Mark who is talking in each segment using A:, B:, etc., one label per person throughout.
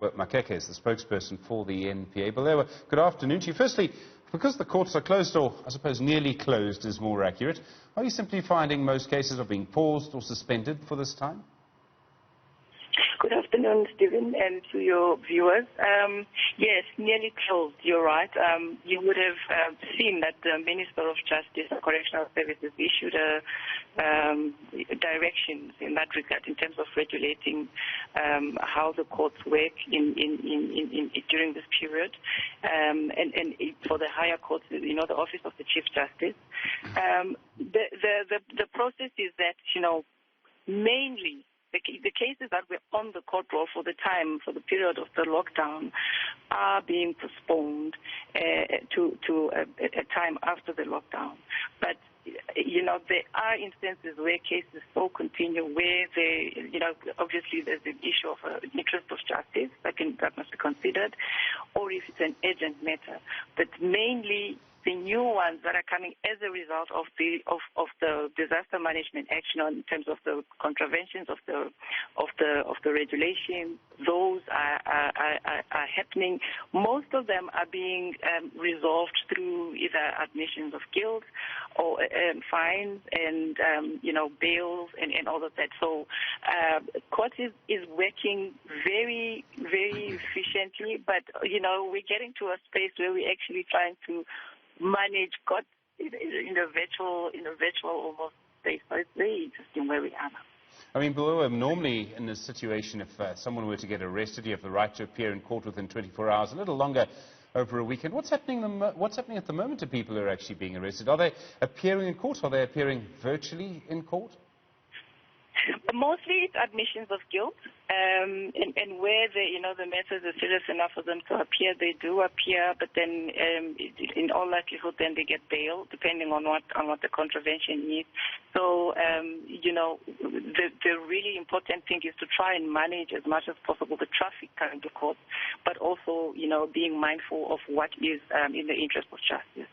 A: Bulelwa Makeke is the spokesperson for the NPA. Bulelwa, good afternoon to you. Firstly, because the courts are closed, or I suppose nearly closed is more accurate, are you simply finding most cases are being paused or suspended for this time?
B: Good afternoon, Stephen, and to your viewers. Yes, nearly closed, you're right. You would have seen that the Minister of Justice and Correctional Services issued directions in that regard in terms of regulating how the courts work during this period. And for the higher courts, the Office of the Chief Justice. The process is that, mainly the cases that were on the court roll for the period of the lockdown are being postponed to a time after the lockdown. But, there are instances where cases still continue, where obviously there's the issue of interest of justice that must be considered, or if it's an urgent matter. But mainly, the new ones that are coming as a result of the disaster management action in terms of the contraventions of the regulation, those are happening. Most of them are being resolved through either admissions of guilt or fines and bails and all of that. So court is working very, very efficiently, but we're getting to a space where we're actually trying to manage court in a virtual almost space. So it's very interesting where we are now.
A: I mean, Bulelwa, normally in this situation, if someone were to get arrested, you have the right to appear in court within 24 hours, a little longer over a weekend. What's happening at the moment to people who are actually being arrested? Are they appearing in court? Are they appearing virtually in court?
B: Mostly it's admissions of guilt, and where the matters are serious enough for them to appear, they do appear, but then in all likelihood then they get bail, depending on what the contravention is. So the really important thing is to try and manage as much as possible the traffic coming to court, but also being mindful of what is in the interest of justice.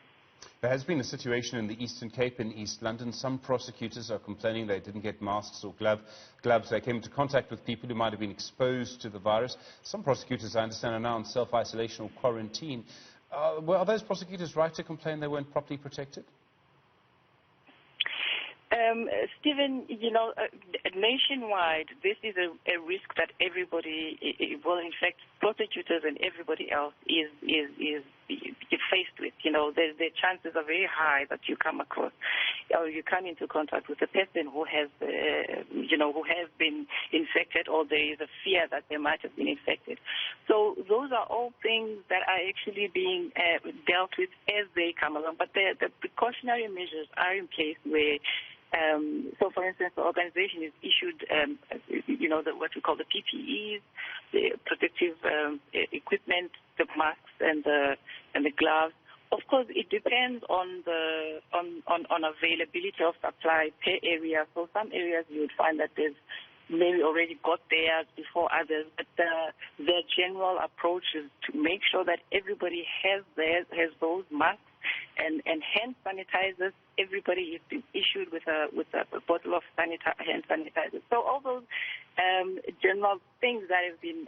A: There has been a situation in the Eastern Cape in East London. Some prosecutors are complaining they didn't get masks or gloves. They came into contact with people who might have been exposed to the virus. Some prosecutors, I understand, are now in self-isolation or quarantine. Are those prosecutors right to complain they weren't properly protected?
B: Stephen, nationwide, this is a risk that everybody, in fact, prosecutors and everybody else is faced with. The chances are very high that you come across or you come into contact with a person who has, who has been infected, or there is a fear that they might have been infected. So those are all things that are actually being dealt with as they come along. But the precautionary measures are in place where. So, for instance, the organization is issued, what we call the PPEs, the protective equipment, the masks and the gloves. Of course, it depends on the availability of supply per area. So, some areas you would find that there's maybe already got theirs before others, but the general approach is to make sure that everybody has those masks and hand sanitizers. Everybody is issued with a bottle of hand sanitizer. So all those general things that have been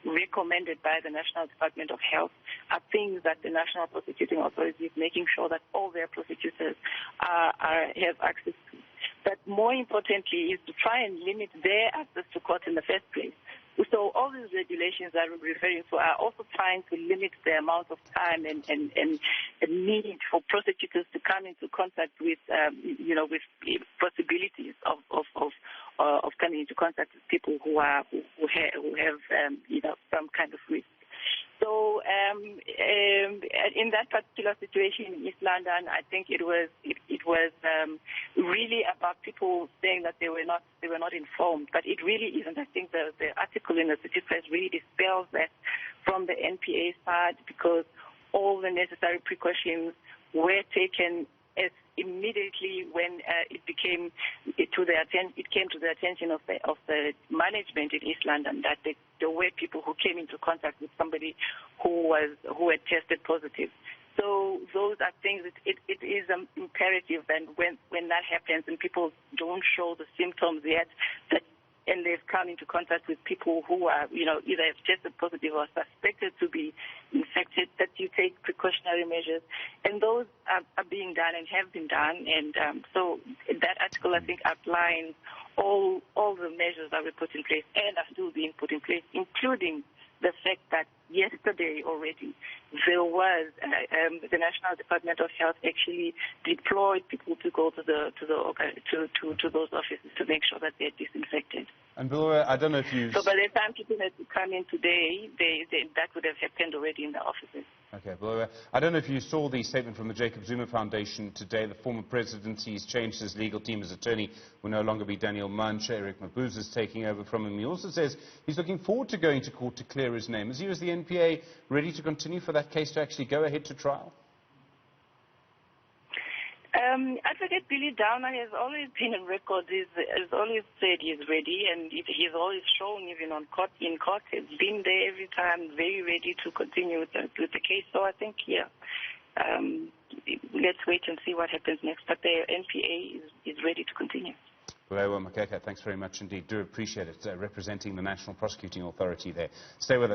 B: recommended by the National Department of Health are things that the National Prosecuting Authority is making sure that all their prosecutors have access to. But more importantly is to try and limit their access to court in the first place. So all these regulations that we're referring to are also trying to limit the amount of time and need for prosecutors to come into contact with, with possibilities of coming into contact with people who have some kind of risk. So in that particular situation in East London, I think it was really about people saying that they were not informed, but it really isn't. I think the article in the City Press really dispels that from the NPA side, because all the necessary precautions were taken as immediately when it came to the attention of the management in East London that there were people who came into contact with somebody who had tested positive. So those are things. It is imperative that when that happens and people don't show the symptoms yet, that and they've come into contact with people who are, either have tested positive or suspected to be infected, that you take precautionary measures. And those are being done and have been done. And so that article, I think, outlines all the measures that were put in place and are still being put in place, including the fact that yesterday already there was the National Department of Health actually deployed people to go to those offices to make sure that they're disinfected.
A: And Bulelwa, I don't know if you...
B: So by the time people had to come in today, that would have happened already in the offices.
A: Okay, Bulelwa, I don't know if you saw the statement from the Jacob Zuma Foundation today. The former president, he's changed his legal team. His attorney will no longer be Daniel Mancha. Eric Mabuza is taking over from him. He also says he's looking forward to going to court to clear his name. Is he, as the NPA, ready to continue for that case to actually go ahead to trial?
B: Advocate Billy Downer has always been on record. Has always said he's ready, and he's always shown, even in court, he's been there every time, very ready to continue with the case. So I think, let's wait and see what happens next. But the NPA is ready to continue.
A: Bulelwa Makeke, thanks very much indeed. Do appreciate it, representing the National Prosecuting Authority there. Stay with us.